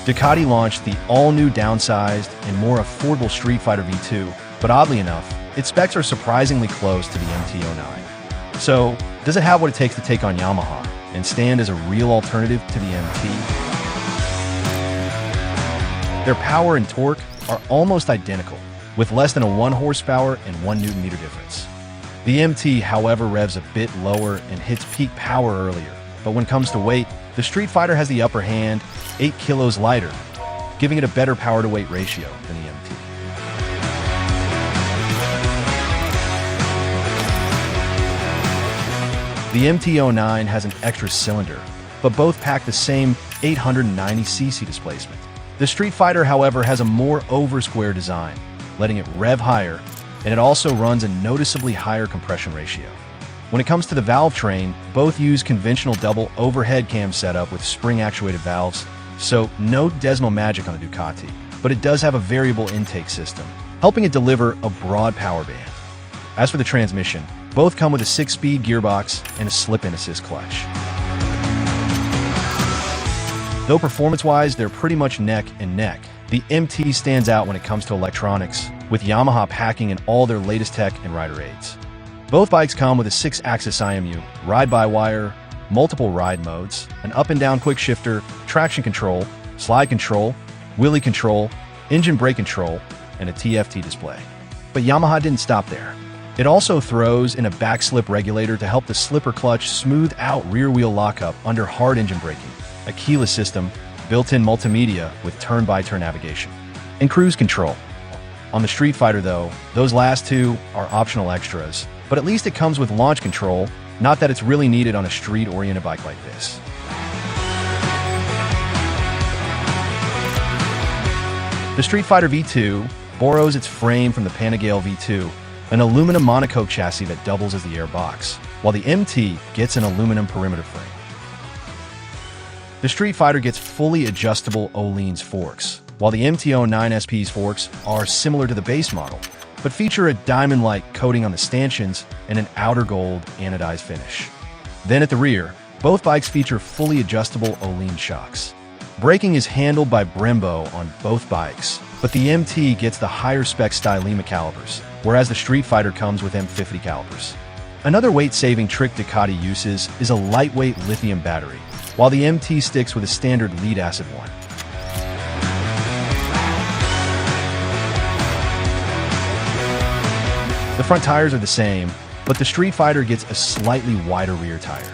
Ducati launched the all-new downsized and more affordable Streetfighter V2, but oddly enough, its specs are surprisingly close to the MT-09. So, does it have what it takes to take on Yamaha and stand as a real alternative to the MT? Their power and torque are almost identical, with less than a 1 horsepower and 1 Newton-meter difference. The MT, however, revs a bit lower and hits peak power earlier, but when it comes to weight, the Streetfighter has the upper hand, 8 kilos lighter, giving it a better power-to-weight ratio than the MT. The MT-09 has an extra cylinder, but both pack the same 890cc displacement. The Streetfighter, however, has a more over-square design, letting it rev higher, and it also runs a noticeably higher compression ratio. When it comes to the valve train, both use conventional double overhead cam setup with spring-actuated valves, so no Desmo magic on a Ducati, but it does have a variable intake system, helping it deliver a broad power band. As for the transmission, both come with a 6-speed gearbox and a slip-in assist clutch. Though performance-wise, they're pretty much neck and neck, the MT stands out when it comes to electronics, with Yamaha packing in all their latest tech and rider aids. Both bikes come with a 6-axis IMU, ride-by-wire, multiple ride modes, an up and down quick shifter, traction control, slide control, wheelie control, engine brake control, and a TFT display. But Yamaha didn't stop there. It also throws in a back slip regulator to help the slipper clutch smooth out rear wheel lockup under hard engine braking, a keyless system, built-in multimedia with turn-by-turn navigation, and cruise control. On the Streetfighter though, those last two are optional extras, but at least it comes with launch control, not that it's really needed on a street-oriented bike like this. The Streetfighter V2 borrows its frame from the Panigale V2, an aluminum monocoque chassis that doubles as the air box, while the MT gets an aluminum perimeter frame. The Streetfighter gets fully adjustable Öhlins forks, while the MT-09 SP's forks are similar to the base model, but feature a diamond-like coating on the stanchions and an outer gold anodized finish. Then at the rear, both bikes feature fully adjustable Öhlins shocks. Braking is handled by Brembo on both bikes, but the MT gets the higher-spec Stylema calipers, whereas the Streetfighter comes with M50 calipers. Another weight-saving trick Ducati uses is a lightweight lithium battery, while the MT sticks with a standard lead-acid one. The front tires are the same, but the Streetfighter gets a slightly wider rear tire.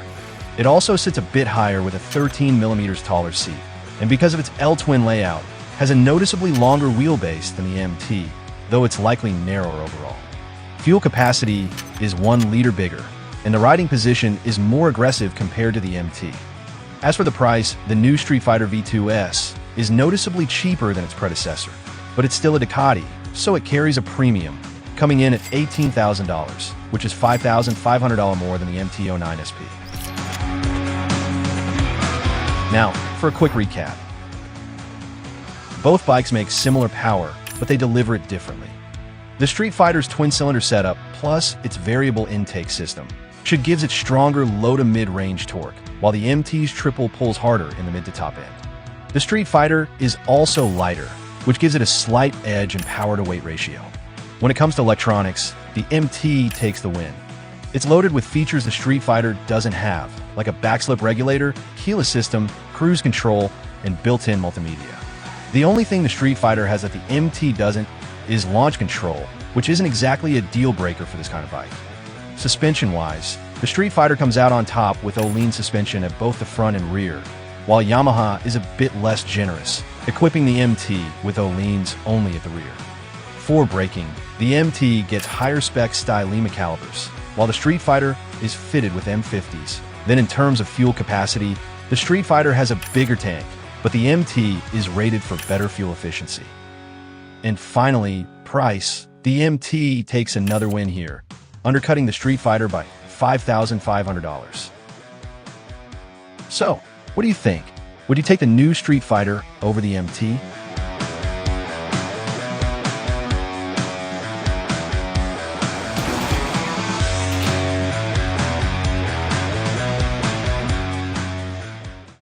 It also sits a bit higher with a 13mm taller seat, and because of its L-twin layout, has a noticeably longer wheelbase than the MT, though it's likely narrower overall. Fuel capacity is 1 liter bigger, and the riding position is more aggressive compared to the MT. As for the price, the new Streetfighter V2S is noticeably cheaper than its predecessor, but it's still a Ducati, so it carries a premium, coming in at $18,000, which is $5,500 more than the MT-09 SP. Now, for a quick recap. Both bikes make similar power, but they deliver it differently. The Streetfighter's twin-cylinder setup, plus its variable intake system, should give it stronger low to mid-range torque, while the MT's triple pulls harder in the mid to top end. The Streetfighter is also lighter, which gives it a slight edge in power-to-weight ratio. When it comes to electronics, the MT takes the win. It's loaded with features the Streetfighter doesn't have, like a backslip regulator, keyless system, cruise control, and built-in multimedia. The only thing the Streetfighter has that the MT doesn't is launch control, which isn't exactly a deal-breaker for this kind of bike. Suspension-wise, the Streetfighter comes out on top with Öhlins suspension at both the front and rear, while Yamaha is a bit less generous, equipping the MT with Öhlins only at the rear. For braking, the MT gets higher-spec Stylema calipers, while the Streetfighter is fitted with M50s. Then in terms of fuel capacity, the Streetfighter has a bigger tank, but the MT is rated for better fuel efficiency. And finally, price. The MT takes another win here, undercutting the Streetfighter by $5,500. So, what do you think? Would you take the new Streetfighter over the MT?